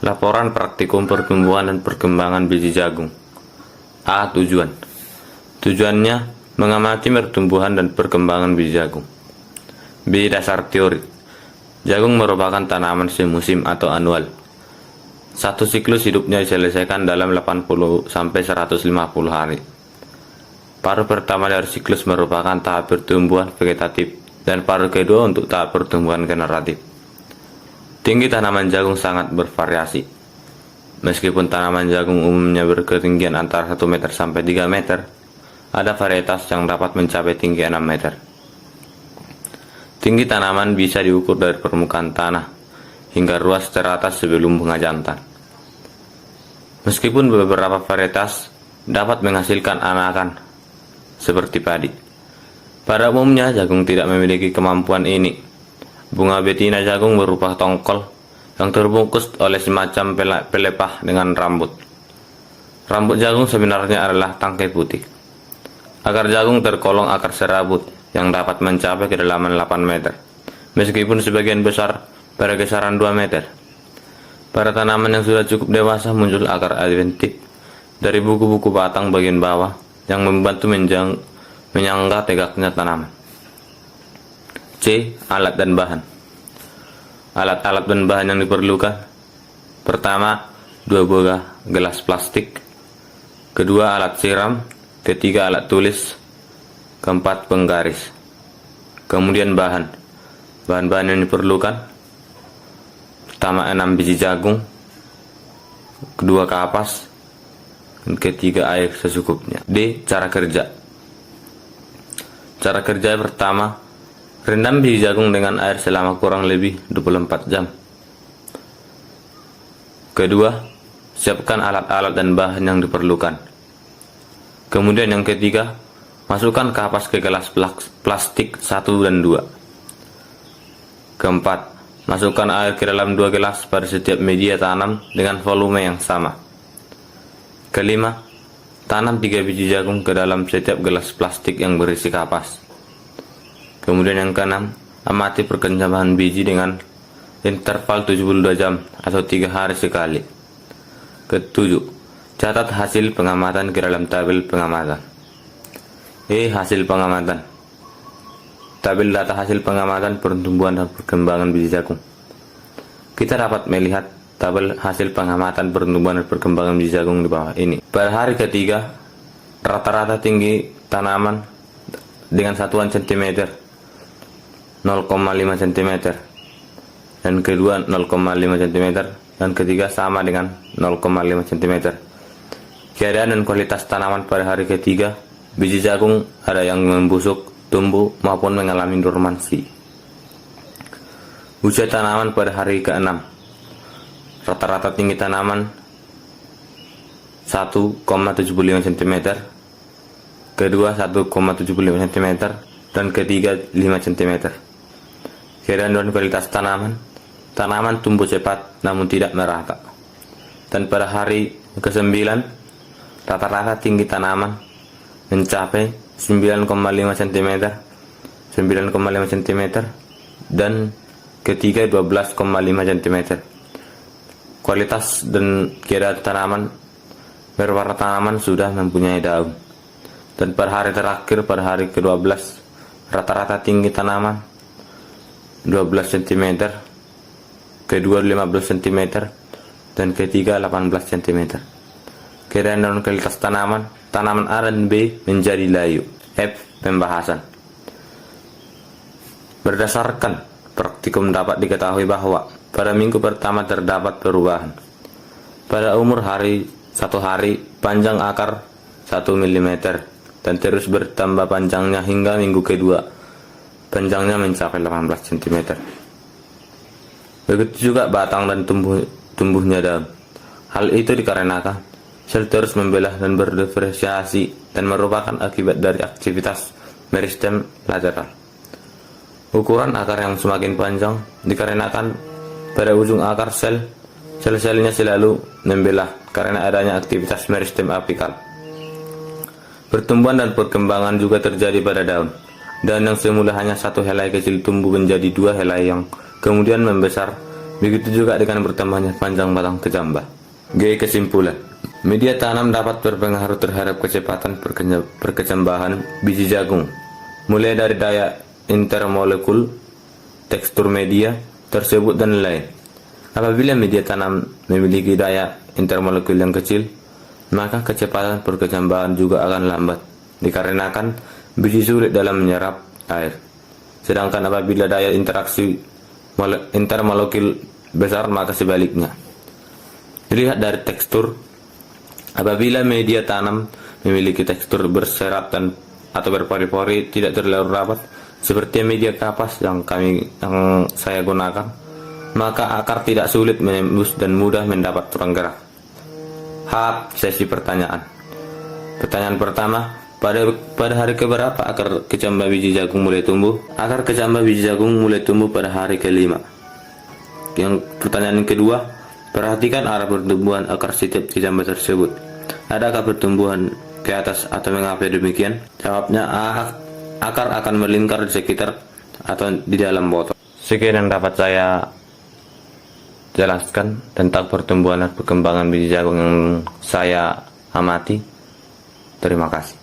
Laporan praktikum pertumbuhan dan perkembangan biji jagung. A. Tujuan. Tujuannya mengamati pertumbuhan dan perkembangan biji jagung. B. Dasar teori. Jagung merupakan tanaman semusim atau anual. Satu siklus hidupnya diselesaikan dalam 80-150 hari. Paruh pertama dari siklus merupakan tahap pertumbuhan vegetatif dan paruh kedua untuk tahap pertumbuhan generatif. Tinggi tanaman jagung sangat bervariasi. Meskipun tanaman jagung umumnya berketinggian antara 1 meter sampai 3 meter, ada varietas yang dapat mencapai tinggi 6 meter. Tinggi tanaman bisa diukur dari permukaan tanah hingga ruas teratas sebelum bunga jantan. Meskipun beberapa varietas dapat menghasilkan anakan seperti padi, pada umumnya jagung tidak memiliki kemampuan ini. Bunga betina jagung berupa tongkol yang terbungkus oleh semacam pelepah dengan rambut. Rambut jagung sebenarnya adalah tangkai putih. Akar jagung terkolong akar serabut yang dapat mencapai kedalaman 8 meter, meskipun sebagian besar pada kisaran 2 meter. Pada tanaman yang sudah cukup dewasa muncul akar adventif dari buku-buku batang bagian bawah yang membantu menyangga tegaknya tanaman. C. Alat dan bahan. Alat-alat dan bahan yang diperlukan: pertama, 2 buah gelas plastik. Kedua, alat siram. Ketiga, alat tulis. Keempat, penggaris. Kemudian bahan. Bahan-bahan yang diperlukan: pertama, 6 biji jagung. Kedua, kapas. Dan ketiga, air secukupnya. D. Cara kerja. Cara kerja pertama, rendam biji jagung dengan air selama kurang lebih 24 jam. Kedua, siapkan alat-alat dan bahan yang diperlukan. Kemudian yang ketiga, masukkan kapas ke gelas plastik 1 dan 2. Keempat, masukkan air ke dalam 2 gelas pada setiap media tanam dengan volume yang sama. Kelima, tanam 3 biji jagung ke dalam setiap gelas plastik yang berisi kapas. Kemudian yang keenam, amati perkembangan biji dengan interval 72 jam atau 3 hari sekali. Ketujuh, catat hasil pengamatan ke dalam tabel pengamatan. Hasil pengamatan. Tabel data hasil pengamatan pertumbuhan dan perkembangan biji jagung. Kita dapat melihat tabel hasil pengamatan pertumbuhan dan perkembangan biji jagung di bawah ini. Pada hari ketiga, rata-rata tinggi tanaman dengan satuan cm 0,5 cm, dan kedua 0,5 cm, dan ketiga sama dengan 0,5 cm. Keadaan dan kualitas tanaman pada hari ketiga, biji jagung ada yang membusuk, tumbuh, maupun mengalami dormansi. Usia tanaman pada hari ke-6, rata-rata tinggi tanaman 1,75 cm, kedua 1,75 cm, dan ketiga 5 cm. Keadaan dan kualitas tanaman tumbuh cepat namun tidak merata. Dan pada hari ke-9, rata-rata tinggi tanaman mencapai 9,5 cm, 9,5 cm, dan ketiga 12,5 cm. Kualitas dan keadaan tanaman, beberapa tanaman sudah mempunyai daun. Dan pada hari terakhir, pada hari ke-12, rata-rata tinggi tanaman 12 cm, kedua 15 cm, dan ketiga 18 cm. Keadaan dan kualitas tanaman A dan B menjadi layu. F. Pembahasan. Berdasarkan praktikum dapat diketahui bahwa pada minggu pertama terdapat perubahan. Pada umur 1 hari, panjang akar 1 mm, dan terus bertambah panjangnya hingga minggu kedua. Panjangnya mencapai 18 cm. Begitu juga batang dan tumbuhnya daun. Hal itu dikarenakan sel terus membelah dan berdiferensiasi dan merupakan akibat dari aktivitas meristem lateral. Ukuran akar yang semakin panjang dikarenakan pada ujung akar sel-selnya selalu membelah karena adanya aktivitas meristem apikal. Pertumbuhan dan perkembangan juga terjadi pada daun. Dan yang semula hanya 1 helai kecil tumbuh menjadi 2 helai yang kemudian membesar Begitu juga dengan bertambahnya panjang batang kecambah. G. Kesimpulan. Media tanam dapat berpengaruh terhadap kecepatan perkecambahan biji jagung, mulai dari daya intermolekul, tekstur media tersebut, dan lain. Apabila media tanam memiliki daya intermolekul yang kecil, maka kecepatan perkecambahan juga akan lambat, dikarenakan biji sulit dalam menyerap air. Sedangkan apabila daya interaksi intermolekul besar, maka sebaliknya. Dilihat dari tekstur, apabila media tanam memiliki tekstur berserat atau berpori-pori, tidak terlalu rapat, seperti media kapas yang saya gunakan, maka akar tidak sulit menembus dan mudah mendapat ruang gerak. Sesi pertanyaan. Pertanyaan pertama, pada hari keberapa akar kecambah biji jagung mulai tumbuh? Akar kecambah biji jagung mulai tumbuh pada hari ke-5. Yang pertanyaan kedua, perhatikan arah pertumbuhan akar setiap kecambah tersebut. Adakah pertumbuhan ke atas atau mengapa demikian? Jawabnya, akar akan melingkar di sekitar atau di dalam botol. Sekian yang dapat saya jelaskan tentang pertumbuhan dan perkembangan biji jagung yang saya amati. Terima kasih.